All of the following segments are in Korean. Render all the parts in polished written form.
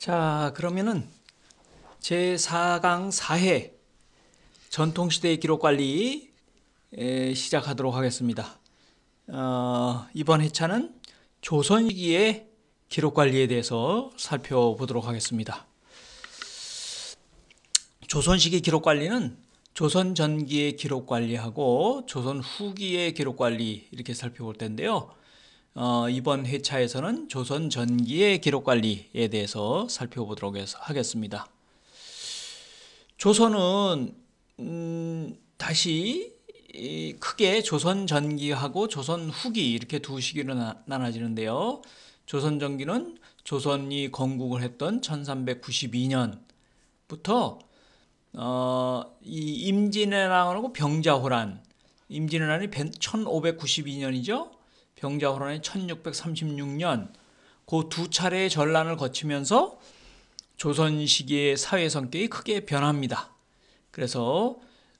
자, 그러면은 제4강 4회 전통시대의 기록관리 시작하도록 하겠습니다. 이번 회차는 조선 시기의 기록관리에 대해서 살펴보도록 하겠습니다. 조선 시기 기록관리는 조선 전기의 기록관리하고 조선 후기의 기록관리 이렇게 살펴볼 텐데요. 이번 회차에서는 조선 전기의 기록관리에 대해서 살펴보도록 하겠습니다. 조선은 다시 크게 조선 전기하고 조선 후기 이렇게 두 시기로 나눠지는데요. 조선 전기는 조선이 건국을 했던 1392년부터 이 임진왜란하고 병자호란, 임진왜란이 1592년이죠. 병자호란이 1636년, 그 두 차례의 전란을 거치면서 조선 시기의 사회 성격이 크게 변합니다. 그래서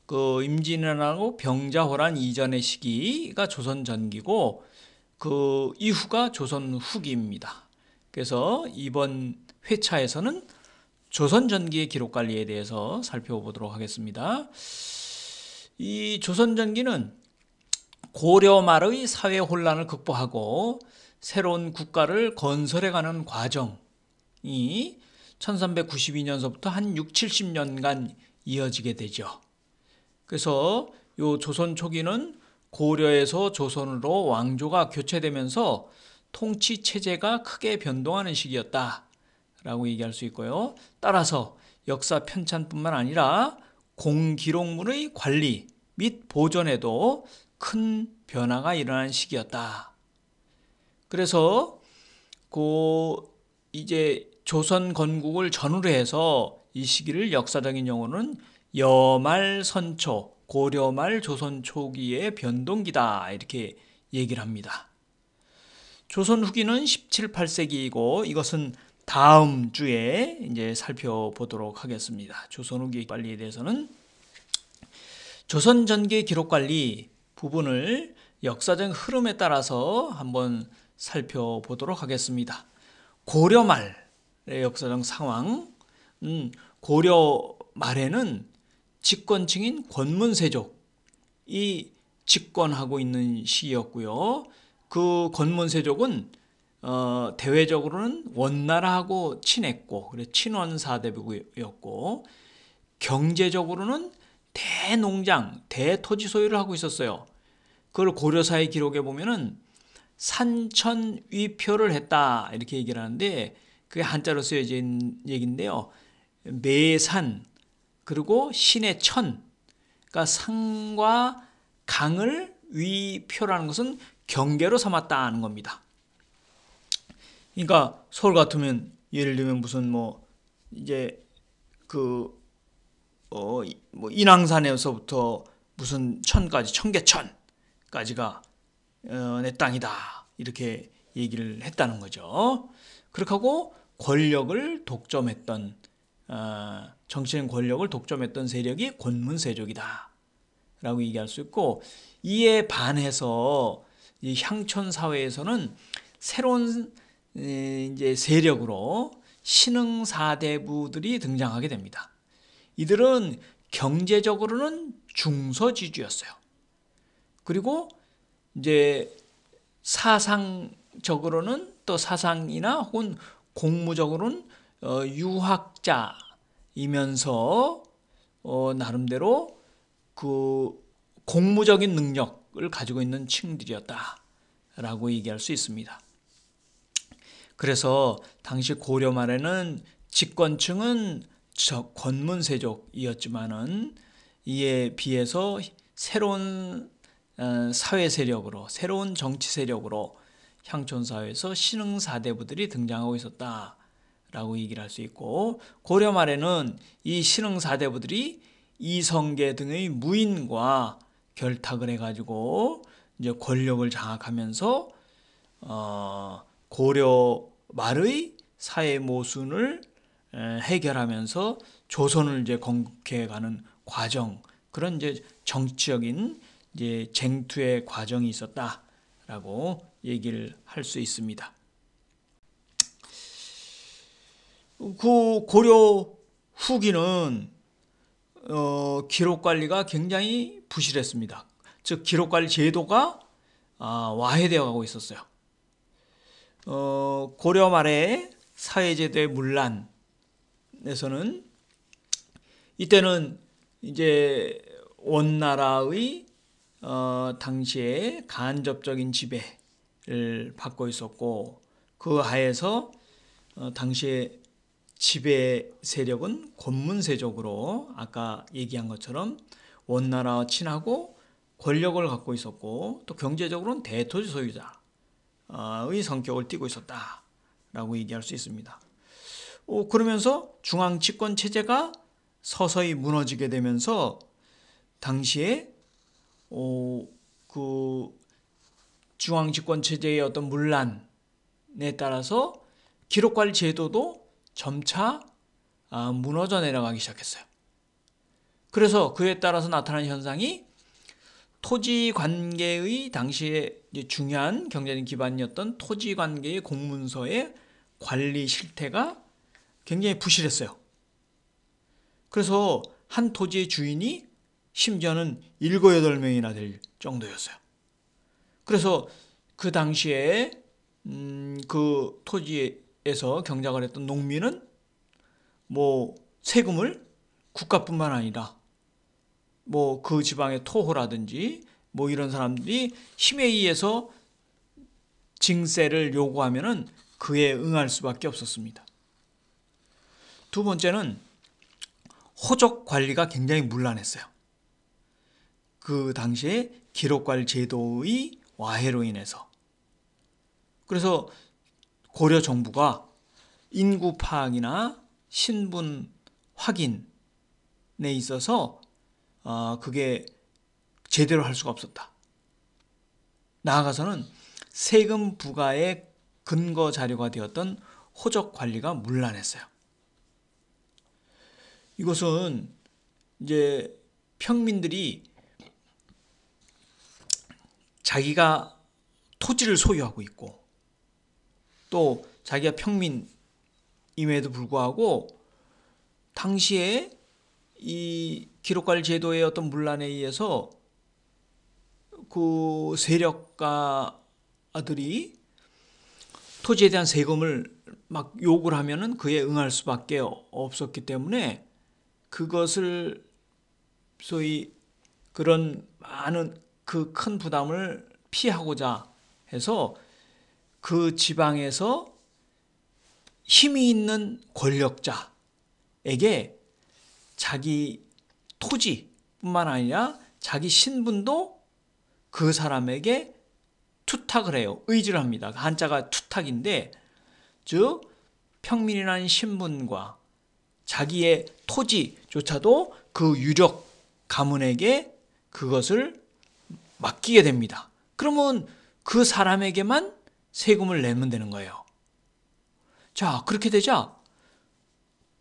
그 임진왜란하고 병자호란 이전의 시기가 조선 전기고 그 이후가 조선 후기입니다. 그래서 이번 회차에서는 조선 전기의 기록 관리에 대해서 살펴보도록 하겠습니다. 이 조선 전기는 고려 말의 사회 혼란을 극복하고 새로운 국가를 건설해가는 과정이 1392년서부터 한 6, 70년간 이어지게 되죠. 그래서 요 조선 초기는 고려에서 조선으로 왕조가 교체되면서 통치 체제가 크게 변동하는 시기였다라고 얘기할 수 있고요. 따라서 역사 편찬뿐만 아니라 공기록물의 관리 및 보존에도 큰 변화가 일어난 시기였다. 그래서 이제 조선 건국을 전후로 해서 이 시기를 역사적인 용어는 여말선초, 고려말 조선 초기의 변동기다 이렇게 얘기를 합니다. 조선 후기는 17, 8세기이고 이것은 다음 주에 이제 살펴보도록 하겠습니다. 조선 후기 관리에 대해서는 조선 전기 기록 관리 부분을 역사적 흐름에 따라서 한번 살펴보도록 하겠습니다. 고려 말의 역사적 상황, 고려 말에는 집권층인 권문세족이 집권하고 있는 시기였고요. 그 권문세족은 대외적으로는 원나라하고 친했고, 그래서 친원사대부였고, 경제적으로는 대농장, 대토지 소유를 하고 있었어요. 그걸 고려사의 기록에 보면은 산천위표를 했다 이렇게 얘기를 하는데 그게 한자로 쓰여진 얘기인데요. 매산 그리고 신의 천, 그러니까 산과 강을 위표라는 것은 경계로 삼았다는 겁니다. 그러니까 서울 같으면 예를 들면 무슨 이제 인왕산에서부터 무슨 천까지 청계천까지가 내 땅이다 이렇게 얘기를 했다는 거죠. 그렇게 하고 권력을 독점했던 정치적 권력을 독점했던 세력이 권문세족이다 라고 얘기할 수 있고, 이에 반해서 이 향촌 사회에서는 새로운 이제 세력으로 신흥사대부들이 등장하게 됩니다. 이들은 경제적으로는 중서지주였어요. 그리고 이제 사상적으로는 또 사상이나 혹은 공무적으로는 유학자이면서 나름대로 그 공무적인 능력을 가지고 있는 층들이었다라고 얘기할 수 있습니다. 그래서 당시 고려 말에는 집권층은 권문세족이었지만은 이에 비해서 새로운 사회 세력으로, 새로운 정치 세력으로 향촌 사회에서 신흥사대부들이 등장하고 있었다라고 얘기를 할 수 있고, 고려 말에는 이 신흥사대부들이 이성계 등의 무인과 결탁을 해가지고 이제 권력을 장악하면서 고려 말의 사회 모순을 해결하면서 조선을 이제 건국해가는 과정, 그런 이제 정치적인 이제 쟁투의 과정이 있었다라고 얘기를 할 수 있습니다. 그 고려 후기는 기록관리가 굉장히 부실했습니다. 즉 기록관리 제도가 와해되어 가고 있었어요. 고려 말에 사회제도의 문란에서는 이때는 이제 원나라의 당시에 간접적인 지배를 받고 있었고, 그 하에서 당시에 지배 세력은 권문세족으로 아까 얘기한 것처럼 원나라와 친하고 권력을 갖고 있었고, 또 경제적으로는 대토지 소유자의 성격을 띠고 있었다라고 얘기할 수 있습니다. 그러면서 중앙 집권 체제가 서서히 무너지게 되면서 당시에 그 중앙 집권 체제의 어떤 문란에 따라서 기록관리 제도도 점차 무너져 내려가기 시작했어요. 그래서 그에 따라서 나타난 현상이 토지 관계의 당시에 중요한 경제적 기반이었던 토지 관계의 공문서의 관리 실태가 굉장히 부실했어요. 그래서 한 토지의 주인이 심지어는 7, 8명이나 될 정도였어요. 그래서 그 당시에 그 토지에서 경작을 했던 농민은 뭐 세금을 국가뿐만 아니라 뭐 그 지방의 토호라든지 뭐 이런 사람들이 힘에 의해서 징세를 요구하면은 그에 응할 수밖에 없었습니다. 두 번째는 호적 관리가 굉장히 문란했어요. 그 당시에 기록관리 제도의 와해로 인해서. 그래서 고려 정부가 인구 파악이나 신분 확인에 있어서 그게 제대로 할 수가 없었다. 나아가서는 세금 부과의 근거 자료가 되었던 호적 관리가 문란했어요. 이것은 이제 평민들이 자기가 토지를 소유하고 있고 또 자기가 평민임에도 불구하고 당시에 이 기록관리 제도의 어떤 문란에 의해서 그 세력가들이 토지에 대한 세금을 막 요구를 하면은 그에 응할 수밖에 없었기 때문에 그것을 소위 그런 많은 그 큰 부담을 피하고자 해서 그 지방에서 힘이 있는 권력자에게 자기 토지뿐만 아니라 자기 신분도 그 사람에게 투탁을 해요. 의지를 합니다. 한자가 투탁인데, 즉 평민이라는 신분과 자기의 토지조차도 그 유력 가문에게 그것을 맡기게 됩니다. 그러면 그 사람에게만 세금을 내면 되는 거예요. 자, 그렇게 되자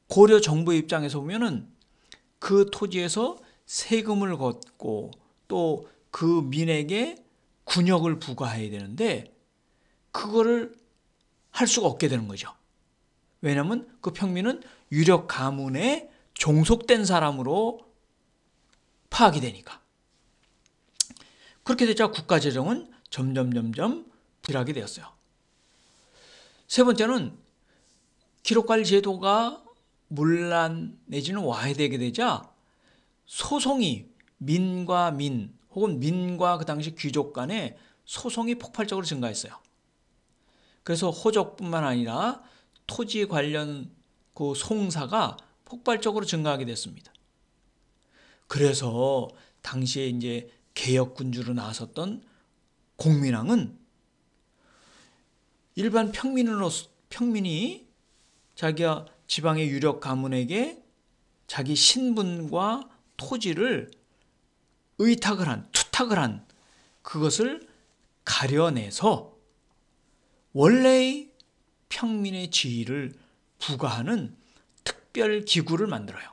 고려 정부의 입장에서 보면은 그 토지에서 세금을 걷고 또 그 민에게 군역을 부과해야 되는데 그거를 할 수가 없게 되는 거죠. 왜냐하면 그 평민은 유력 가문에 종속된 사람으로 파악이 되니까. 그렇게 되자 국가재정은 점점 부실하게 되었어요. 세 번째는 기록관리 제도가 문란 내지는 와해되게 되자 소송이 민과 민 혹은 민과 그 당시 귀족 간의 소송이 폭발적으로 증가했어요. 그래서 호적뿐만 아니라 토지 관련 그 송사가 폭발적으로 증가하게 됐습니다. 그래서 당시에 이제 개혁군주로 나섰던 공민왕은 일반 평민이 자기가 지방의 유력 가문에게 자기 신분과 토지를 투탁을 한 그것을 가려내서 원래의 평민의 지위를 부과하는 특별 기구를 만들어요.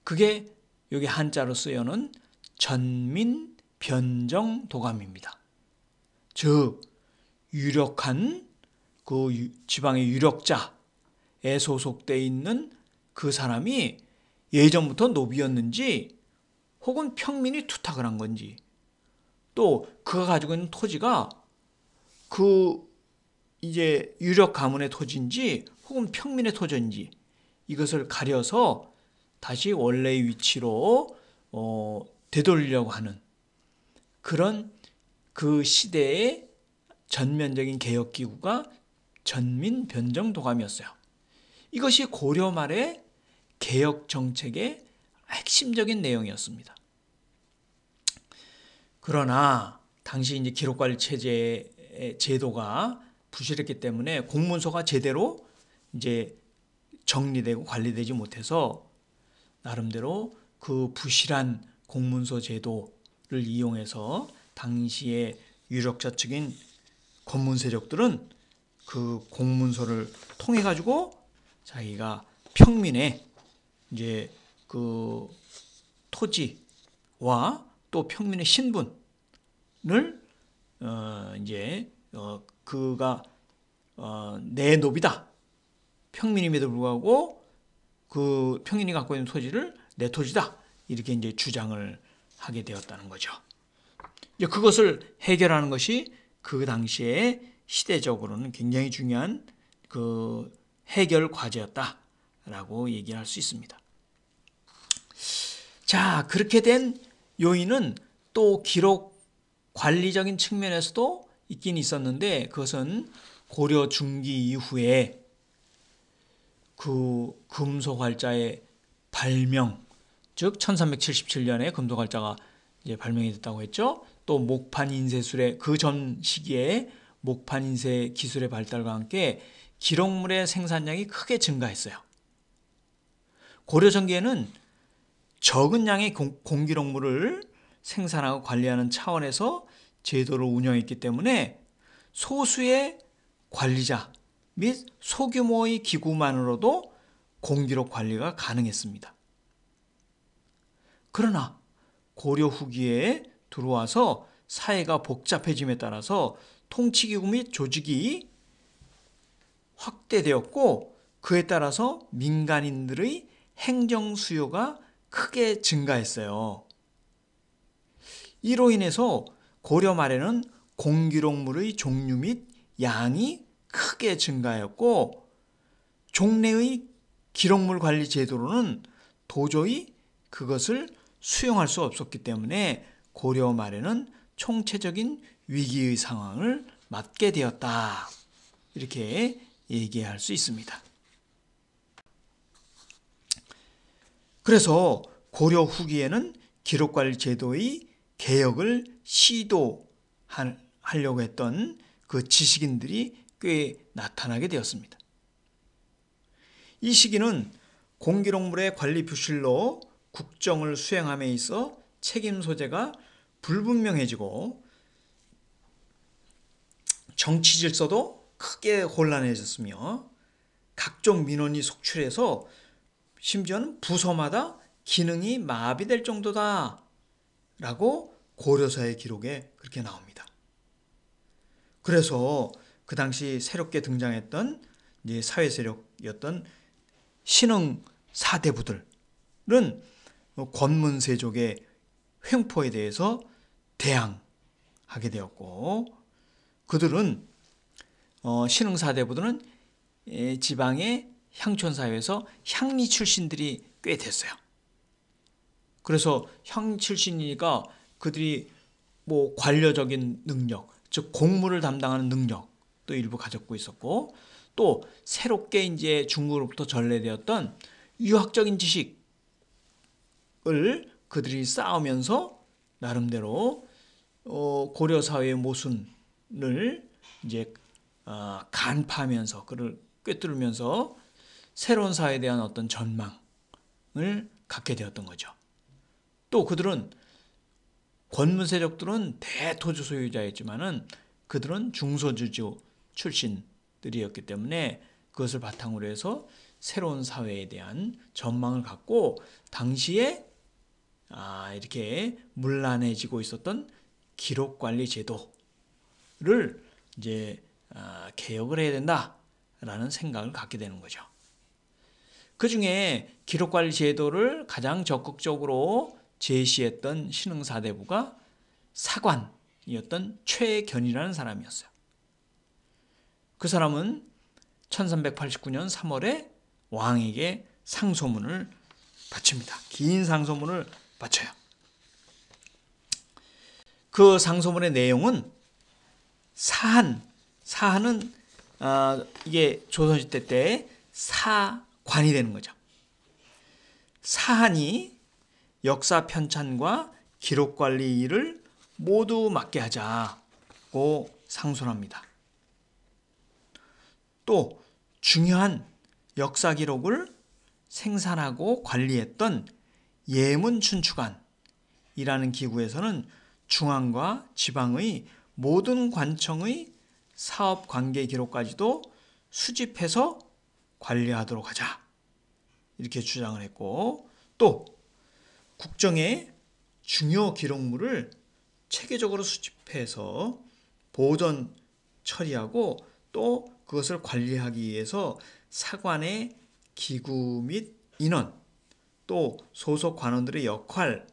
그게 여기 한자로 쓰여놓은 전민변정도감입니다. 즉 유력한 그 지방의 유력자에게 소속돼 있는 그 사람이 예전부터 노비였는지 혹은 평민이 투탁을 한 건지, 또 그가 가지고 있는 토지가 그 이제 유력 가문의 토지인지 혹은 평민의 토지인지 이것을 가려서 다시 원래의 위치로 되돌리려고 하는 그런 그 시대의 전면적인 개혁기구가 전민변정도감이었어요. 이것이 고려 말의 개혁 정책의 핵심적인 내용이었습니다. 그러나 당시 이제 기록관리 체제의 제도가 부실했기 때문에 공문서가 제대로 이제 정리되고 관리되지 못해서 나름대로 그 부실한 공문서 제도를 이용해서 당시의 유력자측인 권문세족들은 그 공문서를 통해 가지고 자기가 평민의 이제 그 토지와 또 평민의 신분을 그가 내 노비다, 평민임에도 불구하고 그 평민이 갖고 있는 토지를 내 토지다, 이렇게 이제 주장을 하게 되었다는 거죠. 이제 그것을 해결하는 것이 그 당시에 시대적으로는 굉장히 중요한 그 해결 과제였다라고 얘기할 수 있습니다. 자, 그렇게 된 요인은 또 기록 관리적인 측면에서도 있긴 있었는데, 그것은 고려 중기 이후에 그 금속활자의 발명, 즉 1377년에 금속활자가 이제 발명이 됐다고 했죠. 또 목판인쇄술의 그 전 시기에 목판인쇄 기술의 발달과 함께 기록물의 생산량이 크게 증가했어요. 고려 전기에는 적은 양의 공기록물을 생산하고 관리하는 차원에서 제도를 운영했기 때문에 소수의 관리자 및 소규모의 기구만으로도 공기록 관리가 가능했습니다. 그러나 고려 후기에 들어와서 사회가 복잡해짐에 따라서 통치기구 및 조직이 확대되었고, 그에 따라서 민간인들의 행정 수요가 크게 증가했어요. 이로 인해서 고려 말에는 공기록물의 종류 및 양이 크게 증가하였고, 종래의 기록물 관리 제도로는 도저히 그것을 수용할 수 없었기 때문에 고려 말에는 총체적인 위기의 상황을 맞게 되었다, 이렇게 얘기할 수 있습니다. 그래서 고려 후기에는 기록관리 제도의 개혁을 시도하려고 했던 그 지식인들이 꽤 나타나게 되었습니다. 이 시기는 공기록물의 관리 부실로 국정을 수행함에 있어 책임 소재가 불분명해지고 정치 질서도 크게 혼란해졌으며 각종 민원이 속출해서 심지어는 부서마다 기능이 마비될 정도다 라고 고려사의 기록에 그렇게 나옵니다. 그래서 그 당시 새롭게 등장했던 이제 사회 세력이었던 신흥 사대부들은 권문세족의 횡포에 대해서 대항하게 되었고, 그들은 신흥 사대부들은 지방의 향촌사회에서 향리 출신들이 꽤 됐어요. 그래서 향 출신이니까 그들이 뭐 관료적인 능력, 즉 공무를 담당하는 능력도 일부 가졌고 있었고, 또 새롭게 이제 중국으로부터 전래되었던 유학적인 지식을 그들이 쌓으면서 나름대로 고려 사회의 모순을 이제 간파하면서 그를 꿰뚫으면서 새로운 사회에 대한 어떤 전망을 갖게 되었던 거죠. 또 그들은 권문세족들은 대토지 소유자였지만은 그들은 중소주주 출신들이었기 때문에 그것을 바탕으로 해서 새로운 사회에 대한 전망을 갖고 당시에 이렇게 문란해지고 있었던 기록관리 제도를 이제 개혁을 해야 된다라는 생각을 갖게 되는 거죠. 그 중에 기록관리 제도를 가장 적극적으로 제시했던 신흥사대부가 사관이었던 최견이라는 사람이었어요. 그 사람은 1389년 3월에 왕에게 상소문을 바칩니다. 긴 상소문을 바쳐요. 그 상소문의 내용은 사한은 이게 조선시대 때 사관이 되는 거죠. 사한이 역사 편찬과 기록 관리 일을 모두 맡게 하자고 상소합니다. 또 중요한 역사 기록을 생산하고 관리했던 예문춘추관이라는 기구에서는 중앙과 지방의 모든 관청의 사업 관계 기록까지도 수집해서 관리하도록 하자, 이렇게 주장을 했고, 또 국정의 중요 기록물을 체계적으로 수집해서 보존 처리하고 또 그것을 관리하기 위해서 사관의 기구 및 인원, 또 소속 관원들의 역할,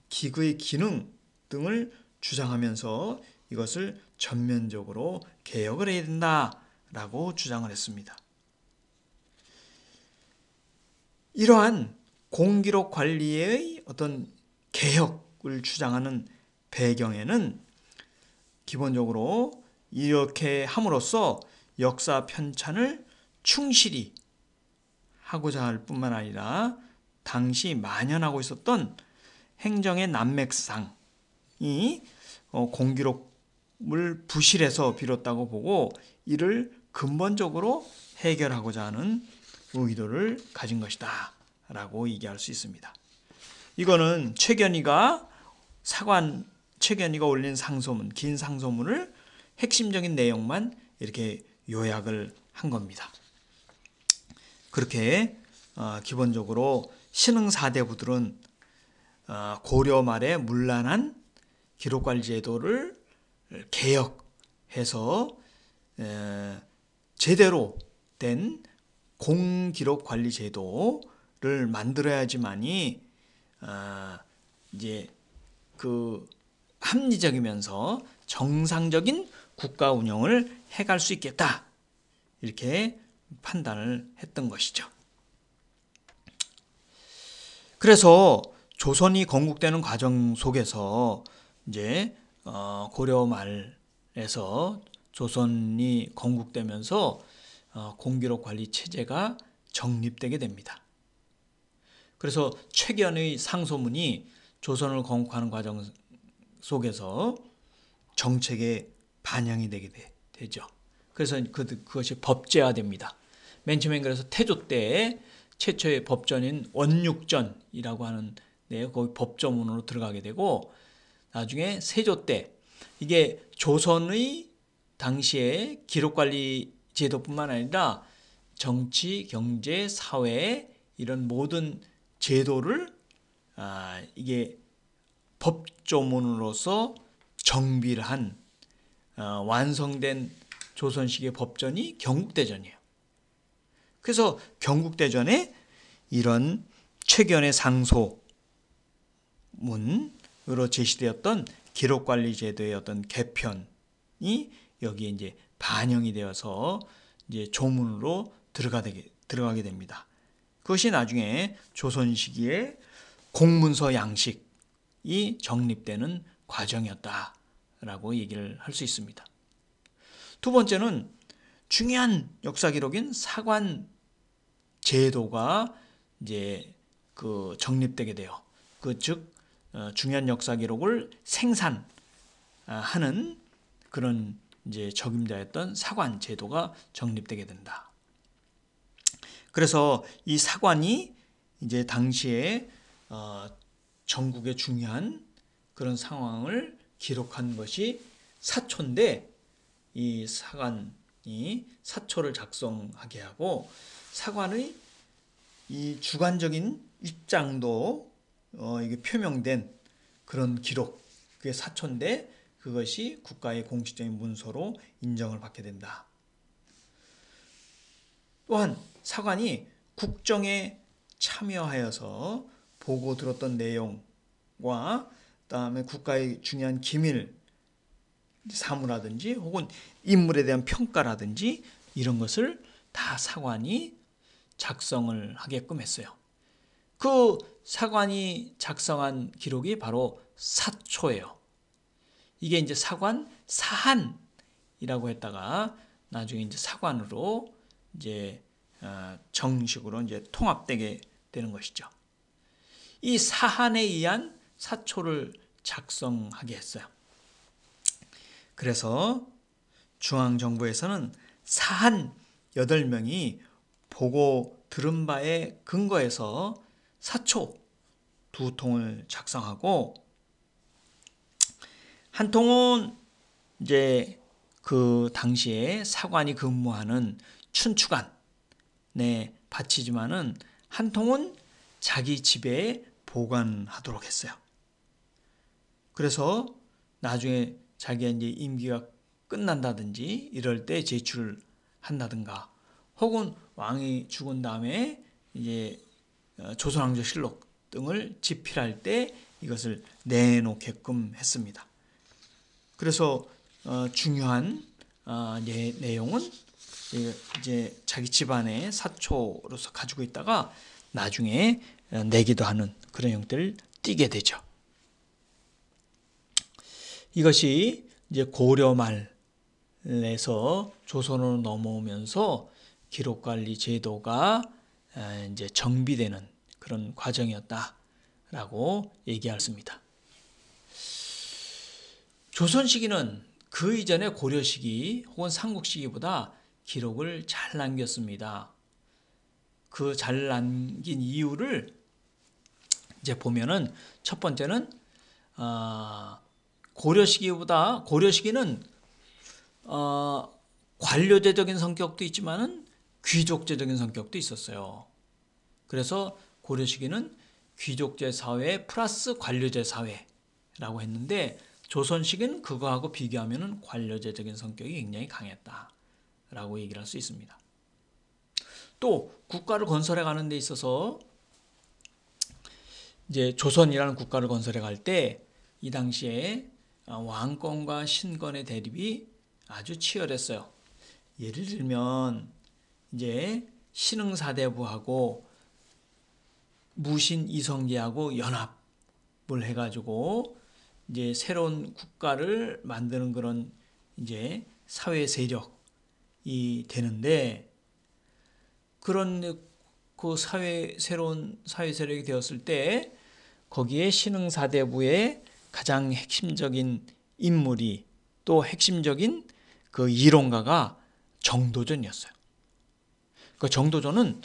기구의 기능 등을 주장하면서 이것을 전면적으로 개혁을 해야 된다라고 주장을 했습니다. 이러한 공기록 관리의 어떤 개혁을 주장하는 배경에는 기본적으로 이렇게 함으로써 역사 편찬을 충실히 하고자 할 뿐만 아니라 당시 만연하고 있었던 행정의 난맥상이 공기록을 부실해서 비롯다고 보고 이를 근본적으로 해결하고자 하는 의도를 가진 것이다 라고 얘기할 수 있습니다. 이거는 최견이가 올린 상소문, 긴 상소문을 핵심적인 내용만 이렇게 요약을 한 겁니다. 그렇게 기본적으로 신흥사대부들은 고려 말에 문란한 기록관리 제도를 개혁해서 제대로 된 공기록관리 제도를 만들어야지만이 이제 그 합리적이면서 정상적인 국가 운영을 해갈 수 있겠다, 이렇게 판단을 했던 것이죠. 그래서 조선이 건국되는 과정 속에서 이제 고려 말에서 조선이 건국되면서 공기록 관리 체제가 정립되게 됩니다. 그래서 최견의 상소문이 조선을 건국하는 과정 속에서 정책에 반영이 되게 되죠. 그래서 그것이 법제화됩니다. 맨 처음엔 그래서 태조 때 최초의 법전인 원육전이라고 하는 거기 법조문으로 들어가게 되고, 나중에 세조 때 이게 조선의 당시의 기록관리 제도뿐만 아니라 정치, 경제, 사회 이런 모든 제도를 이게 법조문으로서 정비를 한 완성된 조선식의 법전이 경국대전이에요. 그래서 경국대전에 이런 최견의 상소문으로 제시되었던 기록관리 제도의 어떤 개편이 여기에 이제 반영이 되어서 이제 조문으로 들어가게 됩니다. 그것이 나중에 조선 시기에 공문서 양식이 정립되는 과정이었다라고 얘기를 할 수 있습니다. 두 번째는 중요한 역사 기록인 사관 제도가 이제 정립되게 돼요. 즉 중요한 역사 기록을 생산하는 그런 이제 적임자였던 사관 제도가 정립되게 된다. 그래서 이 사관이 이제 당시에 전국의 중요한 그런 상황을 기록한 것이 사초인데, 이 사관이 사초를 작성하게 하고 사관의 이 주관적인 입장도 이게 표명된 그런 기록, 그게 사초인데 그것이 국가의 공식적인 문서로 인정을 받게 된다. 또한 사관이 국정에 참여하여서 보고 들었던 내용과 그다음에 국가의 중요한 기밀 사무라든지 혹은 인물에 대한 평가라든지 이런 것을 다 사관이 작성을 하게끔 했어요. 그 사관이 작성한 기록이 바로 사초예요. 이게 이제 사관 사한이라고 했다가 나중에 이제 사관으로 이제 정식으로 이제 통합되게 되는 것이죠. 이 사한에 의한 사초를 작성하게 했어요. 그래서 중앙정부에서는 사한 8명이 보고 들은 바에 근거해서 사초 2통을 작성하고, 한 통은 이제 그 당시에 사관이 근무하는 춘추관에 바치지만은 한 통은 자기 집에 보관하도록 했어요. 그래서 나중에 자기가 이제 임기가 끝난다든지 이럴 때 제출한다든가, 혹은 왕이 죽은 다음에 이제 조선왕조실록 등을 집필할 때 이것을 내놓게끔 했습니다. 그래서 중요한 내용은 이제 자기 집안의 사초로서 가지고 있다가 나중에 내기도 하는 그런 형태를 띠게 되죠. 이것이 이제 고려 말에서 조선으로 넘어오면서 기록관리 제도가 이제 정비되는 그런 과정이었다라고 얘기할 수 있습니다. 조선 시기는 그 이전의 고려 시기 혹은 삼국 시기보다 기록을 잘 남겼습니다. 그 잘 남긴 이유를 이제 보면은, 첫 번째는 고려 시기는 관료제적인 성격도 있지만은 귀족제적인 성격도 있었어요. 그래서 고려 시기는 귀족제 사회 플러스 관료제 사회라고 했는데, 조선 시기는 그거하고 비교하면은 관료제적인 성격이 굉장히 강했다라고 얘기를 할 수 있습니다. 또 국가를 건설해 가는 데 있어서 이제 조선이라는 국가를 건설해 갈 때 이 당시에 왕권과 신권의 대립이 아주 치열했어요. 예를 들면 이제 신흥사대부하고 무신 이성계하고 연합을 해가지고 이제 새로운 국가를 만드는 그런 이제 사회 세력이 되는데, 그런 그 새로운 사회 세력이 되었을 때 거기에 신흥사대부의 가장 핵심적인 인물이, 또 핵심적인 그 이론가가 정도전이었어요. 그 정도전은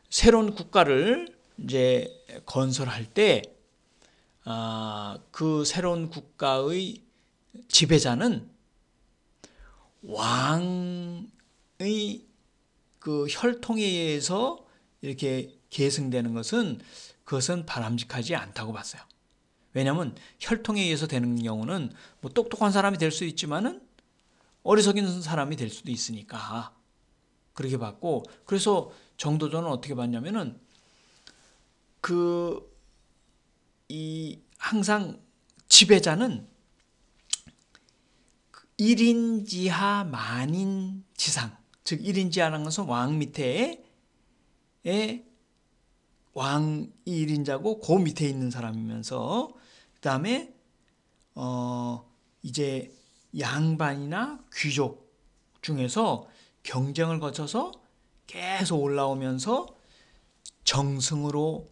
새로운 국가를 이제 건설할 때 그 새로운 국가의 지배자는 왕의 그 혈통에 의해서 이렇게 계승되는 그것은 바람직하지 않다고 봤어요. 왜냐하면 혈통에 의해서 되는 경우는 뭐 똑똑한 사람이 될 수 있지만은 어리석은 사람이 될 수도 있으니까 그렇게 봤고, 그래서 정도전은 어떻게 봤냐면은 항상 지배자는 1인지하 만인지상, 즉 1인지하라는 것은 왕 밑에 왕이 1인자고 그 밑에 있는 사람이면서, 그 다음에 이제 양반이나 귀족 중에서 경쟁을 거쳐서 계속 올라오면서 정승으로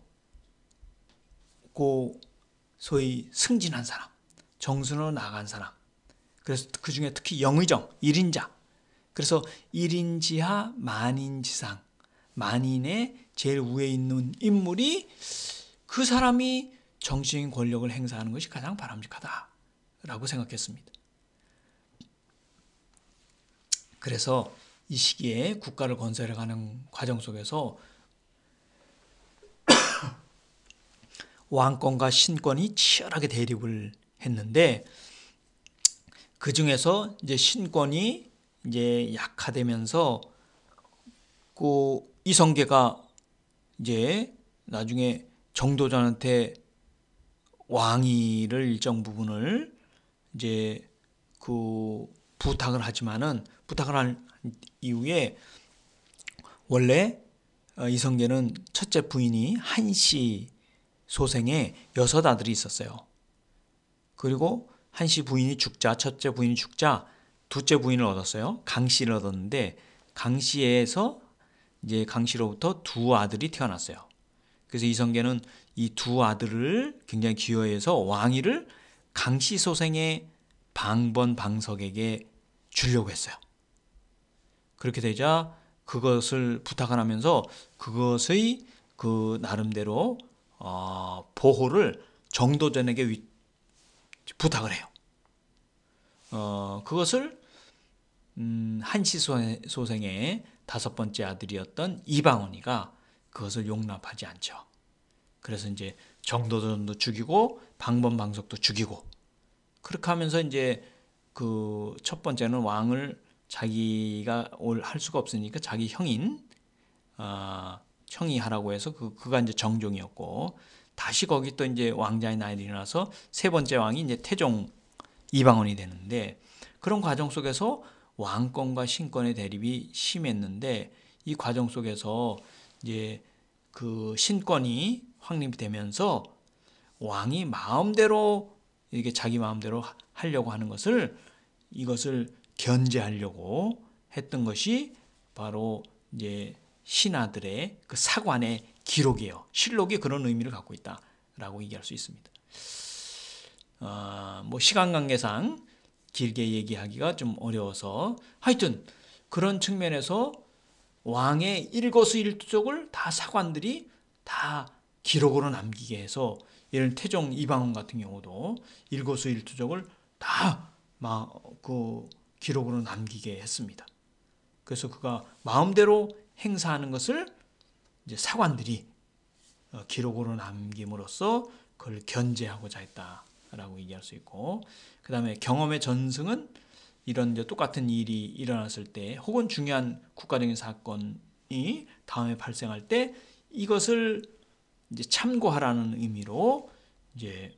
소위 승진한 사람, 정승으로 나간 사람, 그래서 그 중에 특히 영의정 1인자, 그래서 1인지하 만인지상, 만인의 제일 위에 있는 인물이, 그 사람이 정치적인 권력을 행사하는 것이 가장 바람직하다라고 생각했습니다. 그래서 이 시기에 국가를 건설해가는 과정 속에서 왕권과 신권이 치열하게 대립을 했는데, 그 중에서 이제 신권이 이제 약화되면서 그 이성계가 이제 나중에 정도전한테 왕위를 일정 부분을 이제 그 부탁을 하지만은 부탁을 한 이후에 원래 이성계는 첫째 부인이 한씨 소생에 6아들이 있었어요. 그리고 한씨 부인이 죽자, 첫째 부인이 죽자 둘째 부인을 얻었어요. 강씨를 얻었는데 강씨에서 이제 강씨로부터 2아들이 태어났어요. 그래서 이성계는 이 2아들을 굉장히 기여해서 왕위를 강씨 소생의 방번 방석에게 주려고 했어요. 그렇게 되자 그것을 부탁을 하면서 그것의 그 나름대로 보호를 정도전에게 부탁을 해요. 그것을 한씨 소생의 5번째 아들이었던 이방원이가 그것을 용납하지 않죠. 그래서 이제 정도전도 죽이고 방번방석도 죽이고 그렇게 하면서 이제 그 첫 번째는 왕을 자기가 할 수가 없으니까 자기 형인 형이 하라고 해서 그가 이제 정종이었고 다시 거기 또 이제 왕자의 나이가 일어나서 3번째 왕이 이제 태종 이방원이 되는데 그런 과정 속에서 왕권과 신권의 대립이 심했는데 이 과정 속에서 이제 그 신권이 확립이 되면서 왕이 마음대로 이렇게 자기 마음대로 하려고 하는 이것을 견제하려고 했던 것이 바로 이제 신하들의 그 사관의 기록이에요. 실록이 그런 의미를 갖고 있다라고 얘기할 수 있습니다. 뭐 시간 관계상 길게 얘기하기가 좀 어려워서 하여튼 그런 측면에서 왕의 일거수일투족을 다 사관들이 다 기록으로 남기게 해서 예를 태종 이방원 같은 경우도 일거수일투족을 다 그 기록으로 남기게 했습니다. 그래서 그가 마음대로 행사하는 것을 이제 사관들이 기록으로 남김으로써 그걸 견제하고자 했다라고 얘기할 수 있고, 그 다음에 경험의 전승은 이런 이제 똑같은 일이 일어났을 때 혹은 중요한 국가적인 사건이 다음에 발생할 때 이것을 이제 참고하라는 의미로 이제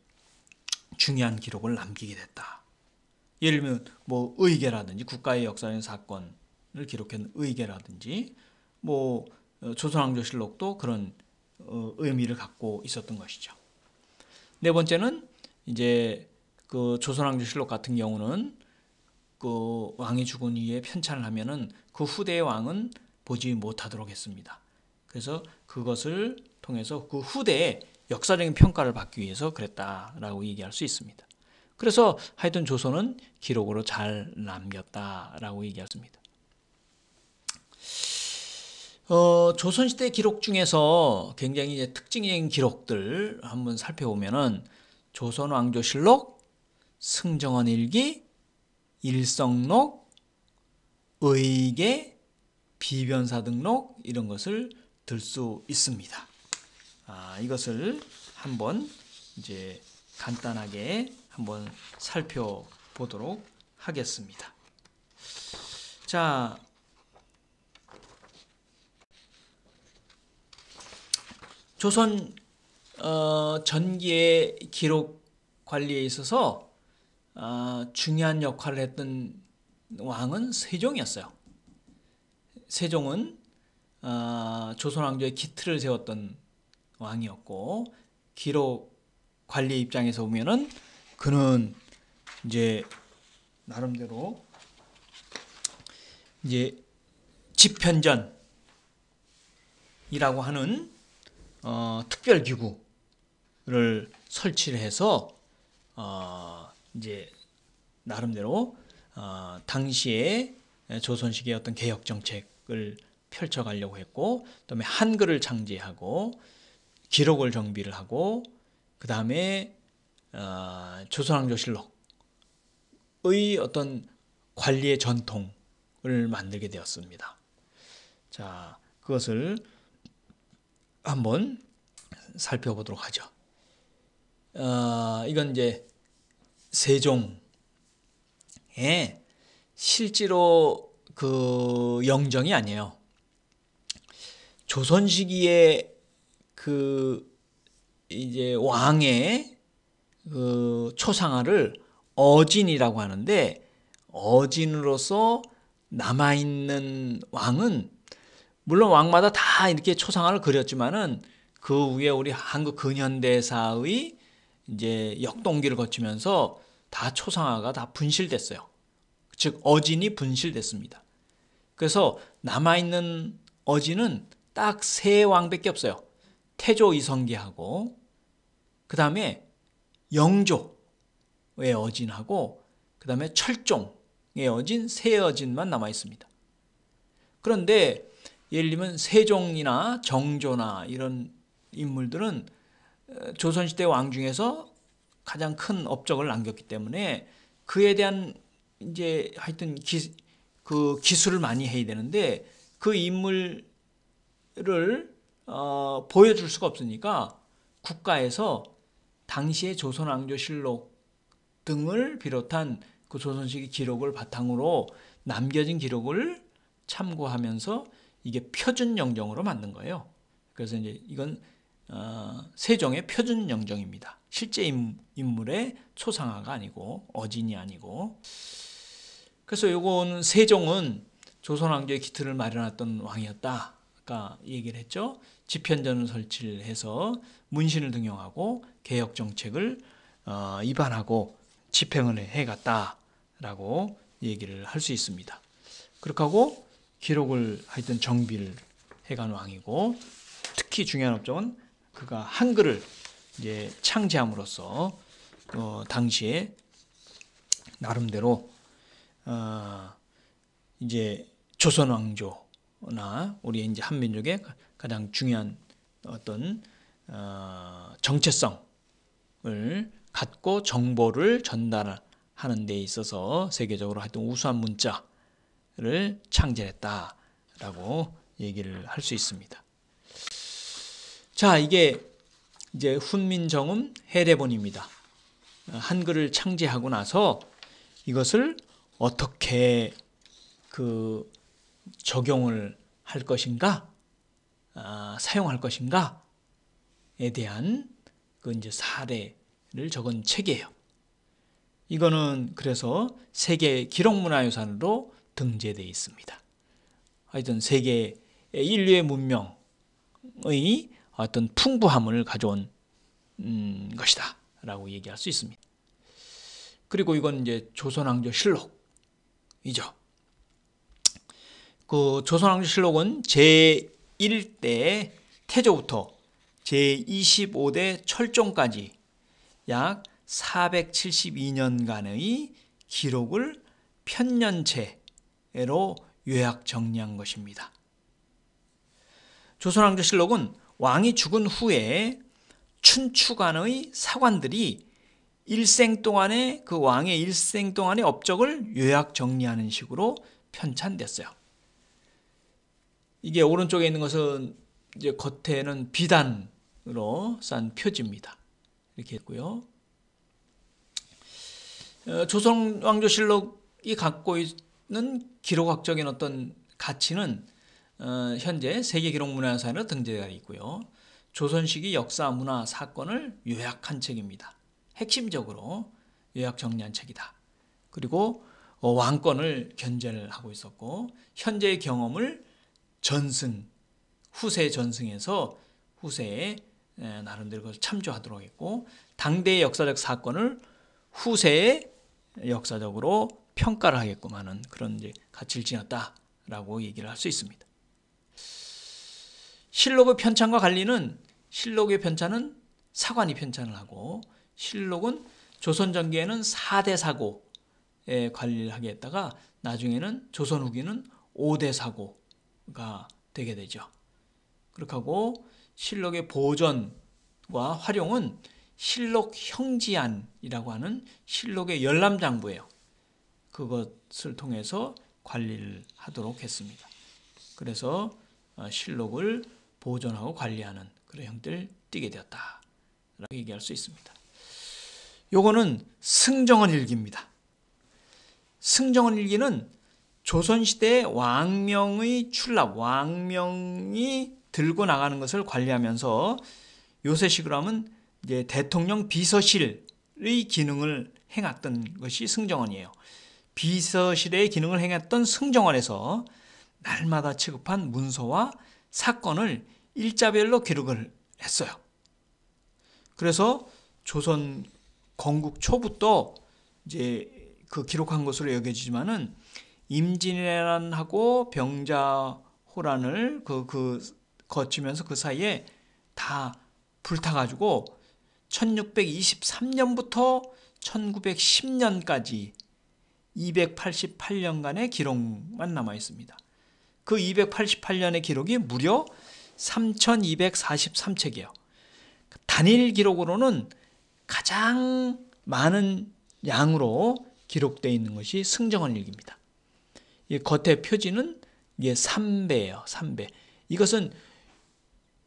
중요한 기록을 남기게 됐다. 예를 들면 뭐 의계라든지 국가의 역사적인 사건을 기록한 의계라든지 뭐 조선왕조실록도 그런 의미를 갖고 있었던 것이죠. 네 번째는 이제 그 조선왕조실록 같은 경우는 그 왕이 죽은 이후에 편찬을 하면은 그 후대의 왕은 보지 못하도록 했습니다. 그래서 그것을 통해서 그 후대의 역사적인 평가를 받기 위해서 그랬다라고 얘기할 수 있습니다. 그래서 하여튼 조선은 기록으로 잘 남겼다라고 얘기했습니다. 조선시대 기록 중에서 굉장히 이제 특징적인 기록들 한번 살펴보면은 조선왕조실록, 승정원일기, 일성록, 의계, 비변사 등록 이런 것을 들 수 있습니다. 이것을 한번 이제 간단하게 한번 살펴보도록 하겠습니다. 자, 조선 전기의 기록 관리에 있어서 중요한 역할을 했던 왕은 세종이었어요. 세종은 조선왕조의 기틀을 세웠던 왕이었고, 기록 관리 입장에서 보면은 그는 이제 나름대로 이제 집현전이라고 하는 특별 기구를 설치를 해서 이제 나름대로 당시에 조선시기의 어떤 개혁 정책을 펼쳐가려고 했고, 그다음에 한글을 창제하고 기록을 정비를 하고, 그 다음에 조선왕조실록의 어떤 관리의 전통을 만들게 되었습니다. 자, 그것을 한번 살펴보도록 하죠. 이건 이제 세종의 실제로 그 영정이 아니에요. 조선 시기에 그 이제 왕의 그 초상화를 어진이라고 하는데, 어진으로서 남아있는 왕은 물론 왕마다 다 이렇게 초상화를 그렸지만은 그 위에 우리 한국 근현대사의 이제 역동기를 거치면서 다 초상화가 다 분실됐어요. 즉 어진이 분실됐습니다. 그래서 남아있는 어진은 딱 세 왕밖에 없어요. 태조 이성계하고 그 다음에 영조의 어진하고 그 다음에 철종의 어진, 세 어진만 남아있습니다. 그런데 예를 들면 세종이나 정조나 이런 인물들은 조선시대 왕 중에서 가장 큰 업적을 남겼기 때문에 그에 대한 이제 하여튼 그 기술을 많이 해야 되는데 그 인물을 보여줄 수가 없으니까 국가에서 당시의 조선왕조실록 등을 비롯한 그 조선시기 기록을 바탕으로 남겨진 기록을 참고하면서 이게 표준영정으로 만든 거예요. 그래서 이제 이건 세종의 표준영정입니다. 실제 인물의 초상화가 아니고 어진이 아니고. 그래서 요거는 세종은 조선왕조의 기틀을 마련했던 왕이었다. 아까 얘기를 했죠. 집현전을 설치를 해서 문신을 등용하고 개혁정책을 입안하고 집행을 해갔다라고 얘기를 할 수 있습니다. 그렇게 하고 기록을 하여튼 정비를 해간 왕이고, 특히 중요한 업적은 그가 한글을 이제 창제함으로써 당시에 나름대로 이제 조선 왕조나 우리 이제 한민족의 가장 중요한 어떤 정체성을 갖고 정보를 전달하는 데 있어서 세계적으로 하여튼 우수한 문자를 창제했다라고 얘기를 할 수 있습니다. 자, 이게 이제 훈민정음 해례본입니다. 한글을 창제하고 나서 이것을 어떻게 그 적용을 할 것인가, 사용할 것인가에 대한 그 이제 사례를 적은 책이에요. 이거는 그래서 세계 기록문화유산으로 등재되어 있습니다. 하여튼 세계 인류의 문명의 어떤 풍부함을 가져온 것이다 라고 얘기할 수 있습니다. 그리고 이건 이제 조선왕조실록이죠. 그 조선왕조실록은 제1대 태조부터 제25대 철종까지 약 472년간의 기록을 편년체로 요약 정리한 것입니다. 조선왕조실록은 왕이 죽은 후에 춘추관의 사관들이 일생 동안의 그 왕의 일생 동안의 업적을 요약 정리하는 식으로 편찬됐어요. 이게 오른쪽에 있는 것은 이제 겉에는 비단으로 싼 표지입니다. 이렇게 했고요. 조선왕조실록이 갖고 있는 기록학적인 어떤 가치는 현재 세계기록문화유산으로 등재되어 있고요. 조선시기 역사, 문화, 사건을 요약한 책입니다. 핵심적으로 요약 정리한 책이다. 그리고 왕권을 견제를 하고 있었고, 현재의 경험을 전승, 후세 전승해서 후세에 나름대로 그것을 참조하도록 했고, 당대의 역사적 사건을 후세에 역사적으로 평가를 하게끔 하는 그런 이제 가치를 지녔다라고 얘기를 할 수 있습니다. 실록의 편찬과 관리는, 실록의 편찬은 사관이 편찬을 하고, 실록은 조선 전기에는 4대 사고에 관리를 하게 했다가 나중에는 조선 후기는 5대 사고가 되게 되죠. 그렇게 하고 실록의 보존과 활용은 실록 형지안이라고 하는 실록의 열람장부예요. 그것을 통해서 관리를 하도록 했습니다. 그래서 실록을 보존하고 관리하는 그런 형태를 띠게 되었다라고 얘기할 수 있습니다. 요거는 승정원 일기입니다. 승정원 일기는 조선시대 왕명의 출납, 왕명이 들고 나가는 것을 관리하면서 요새식으로 하면 이제 대통령 비서실의 기능을 행했던 것이 승정원이에요. 비서실의 기능을 행했던 승정원에서 날마다 취급한 문서와 사건을 일자별로 기록을 했어요. 그래서 조선 건국 초부터 이제 그 기록한 것으로 여겨지지만은 임진왜란하고 병자호란을 거치면서 그 사이에 다 불타가지고 1623년부터 1910년까지 288년간의 기록만 남아 있습니다. 그 288년의 기록이 무려 3243책이에요. 단일 기록으로는 가장 많은 양으로 기록되어 있는 것이 승정원 일기입니다. 이 겉에 표지는 이게 3배예요. 3배. 이것은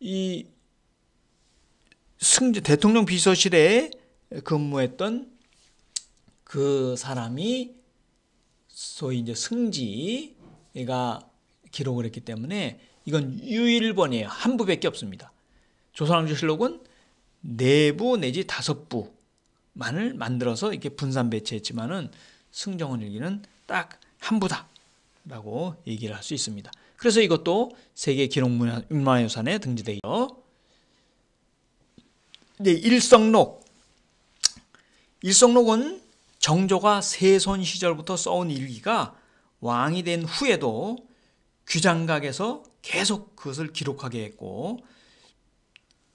이 대통령 비서실에 근무했던 그 사람이 소위 이제 승지가 기록을 했기 때문에 이건 유일본이에요. 한 부밖에 없습니다. 조선왕조실록은 4부 내지 5부만을 만들어서 이렇게 분산 배치했지만은 승정원 일기는 딱 한 부다라고 얘기를 할 수 있습니다. 그래서 이것도 세계 기록문화유산에 등재되어 있죠. 일성록은 정조가 세손 시절부터 써온 일기가 왕이 된 후에도 귀장각에서 계속 그것을 기록하게 했고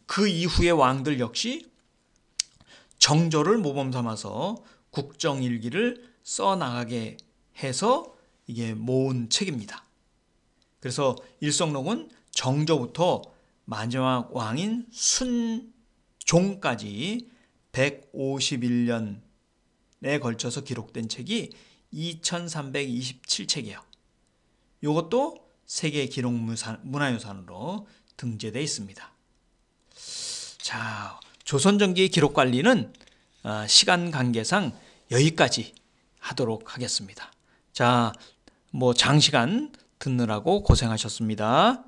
그 이후의 왕들 역시 정조를 모범 삼아서 국정일기를 써나가게 해서 이게 모은 책입니다. 그래서 일성록은 정조부터 마지막 왕인 순종까지 151년에 걸쳐서 기록된 책이 2327책이에요. 이것도 세계 기록문화유산으로 등재되어 있습니다. 자, 조선전기의 기록 관리는 시간 관계상 여기까지 하도록 하겠습니다. 자, 장시간 듣느라고 고생하셨습니다.